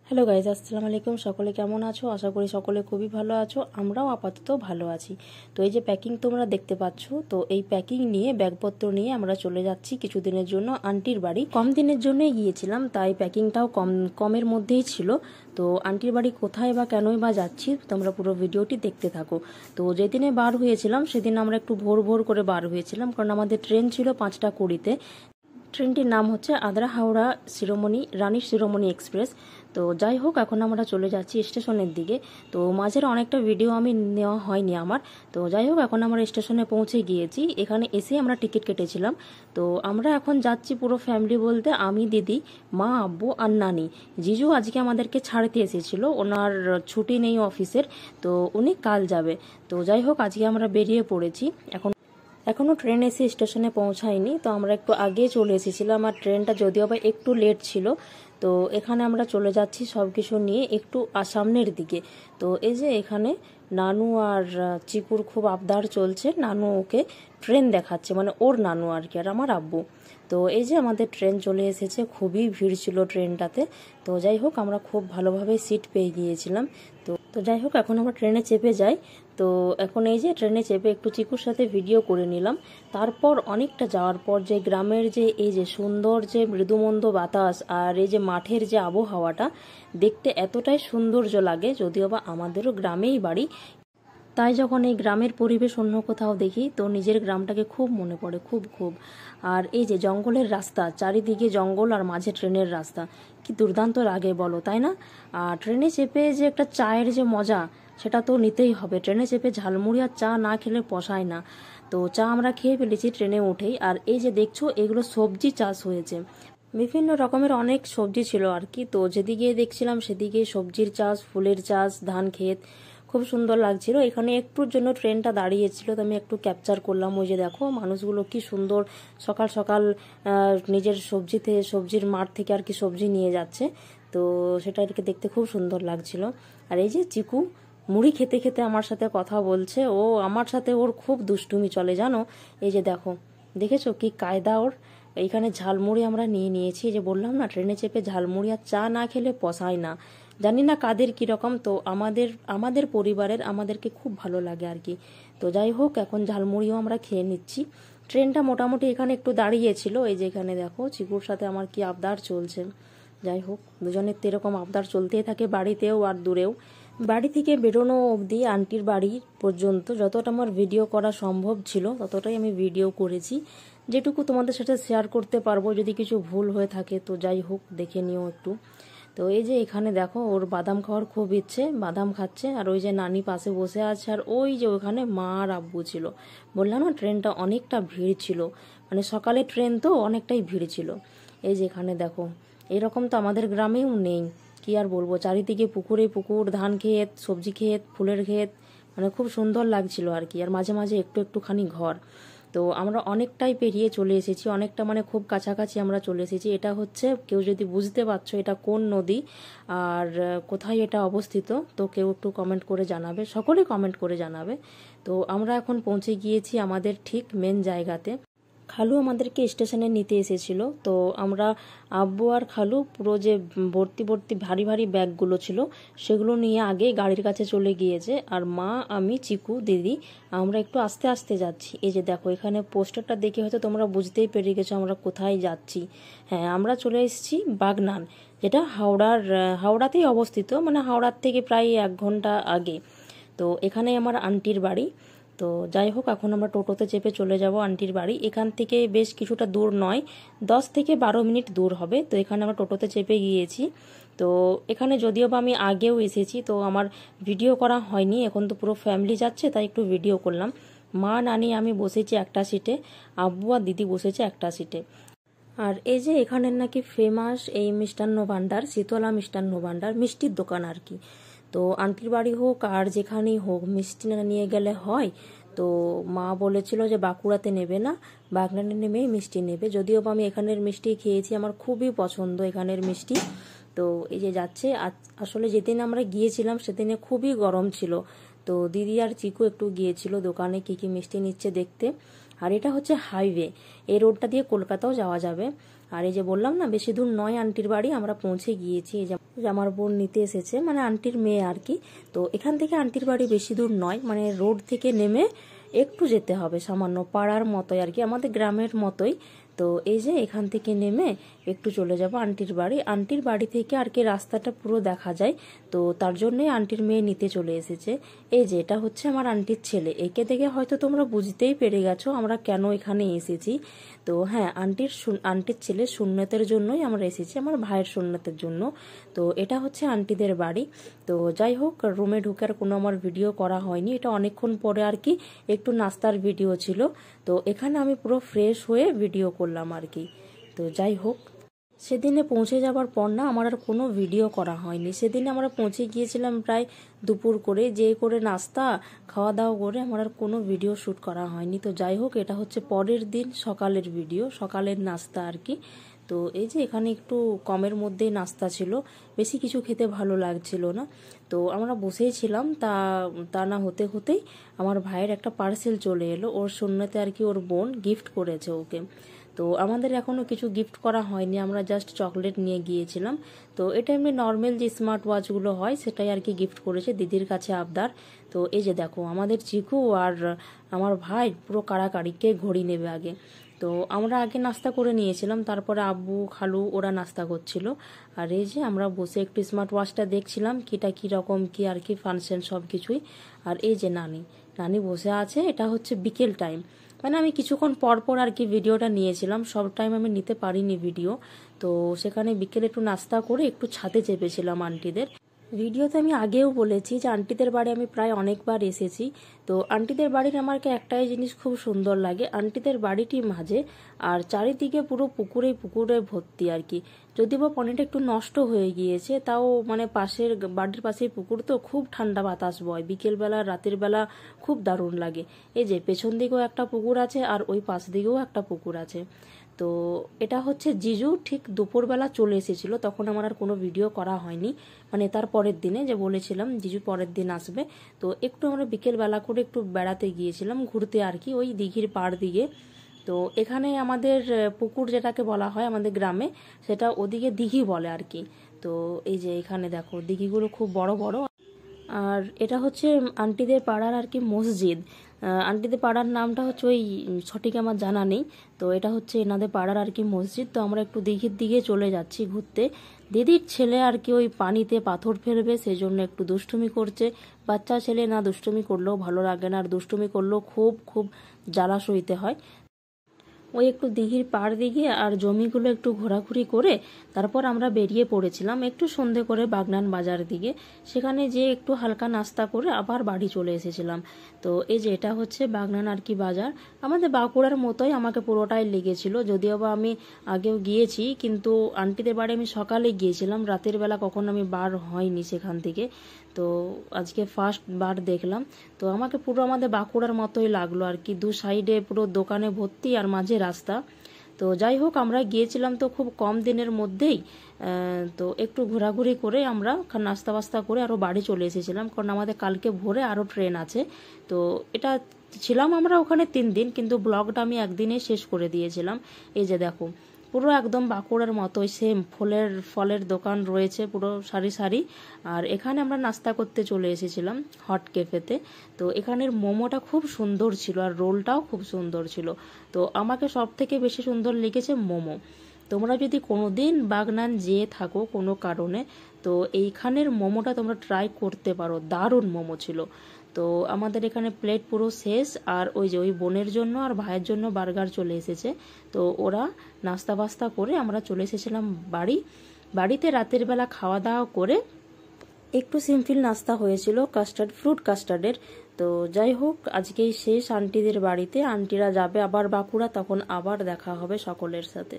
Hello guys, আসসালামু আলাইকুম। সকলে কেমন আছো? আশা করি সকলে খুবই ভালো আছো। আমরাও আপাতত ভালো আছি। তো এই যে প্যাকিং তোমরা দেখতে পাচ্ছ, তো এই প্যাকিং নিয়ে ব্যাগপত্র নিয়ে আমরা চলে যাচ্ছি কিছুদিনের জন্য আন্টির বাড়ি। কম দিনের জন্যই গিয়েছিলাম, তাই প্যাকিংটাও কমের মধ্যেই ছিল। তো আন্টির বাড়ি কোথায় বা কেনই বা যাচ্ছি, তোমরা পুরো ভিডিওটি দেখতে থাকো। তো যেদিনে বার হয়েছিলাম সেদিন আমরা একটু ভোর ভোর করে বার হয়েছিলাম, কারণ আমাদের ট্রেন ছিল 5টা 20-তে। ট্রেনটির নাম হচ্ছে আদ্রা হাওড়া রানী শিরোমণি এক্সপ্রেস। তো যাই হোক, এখন আমরা চলে যাচ্ছি স্টেশনের দিকে। তো মাঝের অনেকটা ভিডিও আমি নেওয়া হয়নি আমার। তো যাই হোক, এখন আমরা স্টেশনে পৌঁছে গিয়েছি। এখানে এসে আমরা টিকিট কেটেছিলাম। তো আমরা এখন যাচ্ছি পুরো ফ্যামিলি বলতে আমি, দিদি, মা, আব্বু আর নানি। জিজু আজকে আমাদেরকে ছাড়তে এসেছিল, ওনার ছুটি নেই অফিসের, তো উনি কাল যাবে। তো যাই হোক, আজকে আমরা বেরিয়ে পড়েছি। এখনও ট্রেন এসে স্টেশনে পৌঁছায়নি, তো আমরা একটু আগে চলে এসেছিলাম। আর ট্রেনটা যদিও বা একটু লেট ছিল। তো এখানে আমরা চলে যাচ্ছি সব কিছু নিয়ে একটু সামনের দিকে। তো এই যে এখানে নানু আর চিকুর খুব আবদার চলছে। নানু ওকে ট্রেন দেখাচ্ছে, মানে ওর নানু আর কি, আর আমার আব্বু। তো এই যে আমাদের ট্রেন চলে এসেছে, খুবই ভিড় ছিল ট্রেনটাতে। তো যাই হোক, আমরা খুব ভালোভাবে সিট পেয়ে গিয়েছিলাম। তো যাই হোক, এখন আমরা ট্রেনে চেপে যাই। তো এখন এই যে ট্রেনে চেপে একটু চিকুর সাথে ভিডিও করে নিলাম। তারপর অনেকটা যাওয়ার পর যে গ্রামের যে এই যে সুন্দর যে মৃদুমন্দ বাতাস আর এই যে মাঠের যে আবহাওয়াটা দেখতে এতটাই সৌন্দর্য লাগে। যদিও বা আমাদেরও গ্রামেই বাড়ি, তাই যখন এই গ্রামের পরিবেশ অন্য কোথাও দেখি তো নিজের গ্রামটাকে খুব মনে পড়ে, খুব খুব। আর এই যে জঙ্গলের রাস্তা, চারিদিকে জঙ্গল আর মাঝে ট্রেনের রাস্তা, কি দুর্দান্ত লাগে বলো, তাই না? আর ট্রেনে চেপে যে একটা চায়ের যে মজা, সেটা তো নিতেই হবে। ট্রেনে চেপে ঝালমুড়ি আর চা না খেলে পোষায় না। তো চা আমরা খেয়ে ফেলেছি ট্রেনে উঠেই। আর এই যে দেখছো, এগুলো সবজি চাষ হয়েছে, বিভিন্ন রকমের অনেক সবজি ছিল আর কি। তো যেদিকে দেখছিলাম সেদিকে সবজির চাষ, ফুলের চাষ, ধান ক্ষেত, খুব সুন্দর লাগছিল। এখানে একটুর জন্য ট্রেনটা দাঁড়িয়েছিল, তো আমি একটু ক্যাপচার করলাম। ওই যে দেখো মানুষগুলো কি সুন্দর সকাল সকাল নিজের সবজির মাঠ থেকে আর কি সবজি নিয়ে যাচ্ছে। তো সেটা আর কি দেখতে খুব সুন্দর লাগছিল। আর এই যে চিকু মুড়ি খেতে খেতে আমার সাথে কথা বলছে। ও আমার সাথে, ওর খুব দুষ্টুমি চলে জানো। এই যে দেখো, দেখেছো কি কায়দা ওর। এইখানে ঝালমুড়ি আমরা নিয়ে নিয়েছি, যে বললাম না ট্রেনে চেপে ঝালমুড়ি আর চা না খেলে পোষায় না। জানি না কাদের কীরকম, তো আমাদের পরিবারের আমাদেরকে খুব ভালো লাগে আর কি। তো যাই হোক, এখন ঝালমুড়িও আমরা খেয়ে নিচ্ছি। ট্রেনটা মোটামুটি এখানে একটু দাঁড়িয়েছিল। এই যে এখানে দেখো চিকুর সাথে আমার কি আবদার চলছে। যাই হোক, দুজনের তো এরকম আবদার চলতেই থাকে, বাড়িতেও আর দূরেও। বাড়ি থেকে বেরোনো অবধি আন্টির বাড়ি পর্যন্ত যতটা আমার ভিডিও করা সম্ভব ছিল ততটাই আমি ভিডিও করেছি। যেটুকু তোমাদের সাথে শেয়ার করতে পারবো, যদি কিছু ভুল হয়ে থাকে তো যাই হোক, দেখে নিও একটু। তো এই যে এখানে দেখো, ওর বাদাম খাওয়ার খুব ইচ্ছে, বাদাম খাচ্ছে। আর ওই যে নানি পাশে বসে আছে। আর ওই যে ওখানে মা আর আব্বু ছিল। বললাম না ট্রেনটা অনেকটা ভিড় ছিল, মানে সকালে ট্রেন তো অনেকটাই ভিড় ছিল। এই যে এখানে দেখো, এরকম তো আমাদের গ্রামেও নেই। কি আর বলবো, চারিদিকে পুকুরে পুকুর, ধান ক্ষেত, সবজি ক্ষেত, ফুলের ক্ষেত, মানে খুব সুন্দর লাগছিল আর কি। আর মাঝে মাঝে একটু একটুখানি ঘর। তো আমরা অনেকটাই পেরিয়ে চলে এসেছি, অনেকটা মানে খুব কাছাকাছি আমরা চলে এসেছি। এটা হচ্ছে, কেউ যদি বুঝতে পারছো এটা কোন নদী আর কোথায় এটা অবস্থিত, তো কেউ একটু কমেন্ট করে জানাবে, সকলে কমেন্ট করে জানাবে। তো আমরা এখন পৌঁছে গিয়েছি আমাদের ঠিক মেন জায়গাতে। খালু আমাদেরকে স্টেশনে নিতে এসেছিল। তো আমরা আব্বু আর খালু পুরো যে ভর্তি ভর্তি ভারী ভারী ব্যাগগুলো ছিল সেগুলো নিয়ে আগে গাড়ির কাছে চলে গিয়েছে। আর মা, আমি, চিকু, দিদি আমরা একটু আস্তে আস্তে যাচ্ছি। এই যে দেখো, এখানে পোস্টারটা দেখে হয়তো তোমরা বুঝতেই পেরে গেছো আমরা কোথায় যাচ্ছি। হ্যাঁ, আমরা চলে এসেছি বাগনান, যেটা হাওড়াতেই অবস্থিত, মানে হাওড়ার থেকে প্রায় 1 ঘন্টা আগে। তো এখানে আমার আন্টির বাড়ি। তো যাই হোক, এখন আমরা টোটোতে চেপে চলে যাব আন্টির বাড়ি। এখান থেকে বেশ কিছুটা দূর নয়, 10 থেকে 12 মিনিট দূর হবে। তো এখানে আমরা টোটোতে চেপে গিয়েছি। তো এখানে যদিও বা আমি আগেও এসেছি, তো আমার ভিডিও করা হয়নি। এখন তো পুরো ফ্যামিলি যাচ্ছে, তাই একটু ভিডিও করলাম। মা, নানি, আমি বসেছি একটা সিটে, আব্বু আর দিদি বসেছে একটা সিটে। আর এই যে এখানের নাকি ফেমাস এই মিষ্টান্ন ভাণ্ডার, শীতলা মিষ্টান্ন ভাণ্ডার, মিষ্টির দোকান আর কি। তো আন্টির বাড়ি হোক আর যেখানেই হোক, মিষ্টি না নিয়ে গেলে হয়। তো মা বলেছিল যে বাঁকুড়াতে নেবে না, বাগনানে নেমেই মিষ্টি নেবে। যদিও বা আমি এখানের মিষ্টি খেয়েছি, আমার খুবই পছন্দ এখানের মিষ্টি। তো এই যে যাচ্ছে, আসলে যেদিন আমরা গিয়েছিলাম সেদিনে খুবই গরম ছিল। তো দিদি আর চিকু একটু গিয়েছিল দোকানে কি কি মিষ্টি নিচ্ছে দেখতে। আর এটা হচ্ছে হাইওয়ে, এই রোডটা দিয়ে কলকাতাও যাওয়া যাবে। আর এই যে বললাম না বেশি দূর নয় আন্টির বাড়ি, আমরা পৌঁছে গিয়েছি। এই যে আমার বোন নিতে এসেছে, মানে আন্টির মেয়ে আর কি। তো এখান থেকে আন্টির বাড়ি বেশি দূর নয়, মানে রোড থেকে নেমে একটু যেতে হবে, সামান্য পাড়ার মতোই আর কি, আমাদের গ্রামের মতোই। তো এই যে এখান থেকে নেমে একটু চলে যাব আন্টির বাড়ি। আন্টির বাড়ি থেকে আর কি রাস্তাটা পুরো দেখা যায়, তো তার জন্যই আন্টির মেয়ে নিতে চলে এসেছে। এই যে এটা হচ্ছে আমার আন্টির ছেলে, একে দেখে হয়তো তোমরা বুঝতেই পেরে গেছো আমরা কেন এখানে এসেছি। তো হ্যাঁ, আন্টির ছেলে সুন্নতের জন্যই আমরা এসেছি, আমার ভাইয়ের সুন্নতের জন্য। তো এটা হচ্ছে আন্টিদের বাড়ি। তো যাই হোক, রুমে ঢুকার কোনো আমার ভিডিও করা হয়নি, এটা অনেকক্ষণ পরে আর কি একটু নাস্তার ভিডিও ছিল। তো এখানে আমি পুরো ফ্রেশ হয়ে ভিডিও করলাম আর কি। তো যাই হোক, সেদিনে পৌঁছে যাবার পর না আমার আর কোনো ভিডিও করা হয়নি। সেদিনে আমরা পৌঁছে গিয়েছিলাম প্রায় দুপুর করে, যে করে নাস্তা খাওয়া দাওয়া করে আমার আর কোনো ভিডিও শ্যুট করা হয়নি। তো যাই হোক, এটা হচ্ছে পরের দিন সকালের ভিডিও, সকালের নাস্তা আর কি। তো এই যে এখানে একটু কমের মধ্যেই নাস্তা ছিল, বেশি কিছু খেতে ভালো লাগছিল না। তো আমরা বসেই ছিলাম, তা না হতে হতেই আমার ভাইয়ের একটা পার্সেল চলে এলো, ওর সুন্নতে আর কি ওর বোন গিফট করেছে ওকে। তো আমাদের এখনও কিছু গিফট করা হয়নি, আমরা জাস্ট চকলেট নিয়ে গিয়েছিলাম। তো এটা এমনি নর্মাল যে স্মার্ট ওয়াচগুলো হয় সেটাই আর কি গিফট করেছে, দিদির কাছে আবদার। তো এই যে দেখো আমাদের চিকু আর আমার ভাই পুরো কাড়াকাড়ি কে ঘড়ি নেবে আগে। তো আমরা আগে নাস্তা করে নিয়েছিলাম, তারপরে আব্বু খালু ওরা নাস্তা করছিল। আর এই যে আমরা বসে একটু স্মার্ট ওয়াচটা দেখছিলাম, কিটা কীরকম কি আর কি ফাংশন সব কিছুই। আর এই যে নানি বসে আছে, এটা হচ্ছে বিকেল টাইম, মানে আমি কিছুক্ষণ পর পর আর কি ভিডিওটা নিয়েছিলাম, সব টাইম আমি নিতে পারিনি ভিডিও। তো সেখানে বিকেলে একটু নাস্তা করে একটু ছাদে চেপেছিলাম আন্টিদের। ভিডিওতে আমি আগেও বলেছি যে আন্টিদের বাড়ি আমি প্রায় অনেকবার এসেছি। তো আন্টিদের বাড়ির আমাকে একটাই জিনিস খুব সুন্দর লাগে, আন্টিদের বাড়িটি মাঝে আর চারিদিকে পুরো পুকুরে ভর্তি আর কি। যদিও বা পানিটা একটু নষ্ট হয়ে গিয়েছে, তাও মানে বাড়ির পাশেই পুকুর, তো খুব ঠান্ডা বাতাস বয় বিকেলবেলা রাতের বেলা, খুব দারুণ লাগে। এই যে পেছন দিকেও একটা পুকুর আছে আর ওই পাশ দিকেও একটা পুকুর আছে। তো এটা হচ্ছে জিজু ঠিক দুপুরবেলা চলে এসেছিল, তখন আমার আর কোনো ভিডিও করা হয়নি, মানে তার পরের দিনে যে বলেছিলাম জিজু পরের দিন আসবে। তো একটু আমরা বিকেলবেলা করে একটু বেড়াতে গিয়েছিলাম, ঘুরতে আর কি, ওই দিঘির পাড় দিকে। তো এখানে আমাদের পুকুর যেটাকে বলা হয় আমাদের গ্রামে, সেটা ওদিকে দিঘি বলে আর কি। তো এই যে এখানে দেখো দিঘিগুলো খুব বড় বড়। আর এটা হচ্ছে আন্টিদের পাড়ার আর কি মসজিদ। আন্টিদের পাড়ার নামটা হচ্ছে ওই সঠিক আমার জানা নেই। তো এটা হচ্ছে এনাদের পাড়ার আর কি মসজিদ। তো আমরা একটু দিঘির দিকে চলে যাচ্ছি ঘুরতে। দিদির ছেলে আর কি ওই পানিতে পাথর ফেলবে সেই জন্য একটু দুষ্টুমি করছে। বাচ্চা ছেলে না দুষ্টুমি করলেও ভালো লাগে না, আর দুষ্টুমি করলেও খুব খুব জ্বালা সইতে হয়। ওই একটু দিঘির পাড় দিকে আর জমিগুলো একটু ঘোরাঘুরি করে তারপর আমরা বেরিয়ে পড়েছিলাম একটু সন্ধে করে বাগনান বাজার দিকে। সেখানে যে একটু হালকা নাস্তা করে আবার বাড়ি চলে এসেছিলাম। তো এই যে এটা হচ্ছে বাগনান আর কি বাজার, আমাদের বাঁকুড়ার মতোই আমাকে পুরোটাই লেগেছিল। যদিও বা আমি আগেও গিয়েছি, কিন্তু আন্টিদের বাড়ি আমি সকালে গিয়েছিলাম, রাতের বেলা কখনো আমি বার হয়নি সেখান থেকে। তো আজকে ফার্স্ট বার দেখলাম। তো আমাকে পুরো আমাদের বাঁকুড়ার মতোই লাগলো আর কি, দু সাইডে পুরো দোকানে ভর্তি আর মাঝে রাস্তা। তো যাই হোক, আমরা গিয়েছিলাম তো খুব কম দিনের মধ্যেই। তো একটু ঘোরাঘুরি করে আমরা নাস্তা বাস্তা করে আরও বাড়ি চলে এসেছিলাম, কারণ আমাদের কালকে ভোরে আরও ট্রেন আছে। তো এটা ছিলাম আমরা ওখানে 3 দিন, কিন্তু ব্লগটা আমি একদিনে শেষ করে দিয়েছিলাম। এই যে দেখো পুরো একদম বাঁকুড়ার মতোই সেম ফলের দোকান রয়েছে পুরো সারি সারি। আর এখানে আমরা নাস্তা করতে চলে এসেছিলাম হট ক্যাফেতে। তো এখানের মোমোটা খুব সুন্দর ছিল আর রোলটাও খুব সুন্দর ছিল। তো আমাকে সব থেকে বেশি সুন্দর লেগেছে মোমো। তোমরা যদি কোনোদিন বাগনান যেয়ে থাকো কোনো কারণে, তো এইখানের মোমোটা তোমরা ট্রাই করতে পারো, দারুণ মোমো ছিল। তো আমাদের এখানে প্লেট পুরো শেষ, আর ওই যে ওই বোনের জন্য আর ভাইয়ের জন্য বার্গার চলে এসেছে। তো ওরা নাস্তা বাস্তা করে আমরা চলে এসেছিলাম বাড়িতে। রাতের বেলা খাওয়া দাওয়া করে একটু সিম্পল নাস্তা হয়েছিল ফ্রুট কাস্টার্ডের। তো যাই হোক, আজকেই শেষ আন্টিদের বাড়িতে, আন্টিরা যাবে আবার বাঁকুড়া, তখন আবার দেখা হবে সকলের সাথে।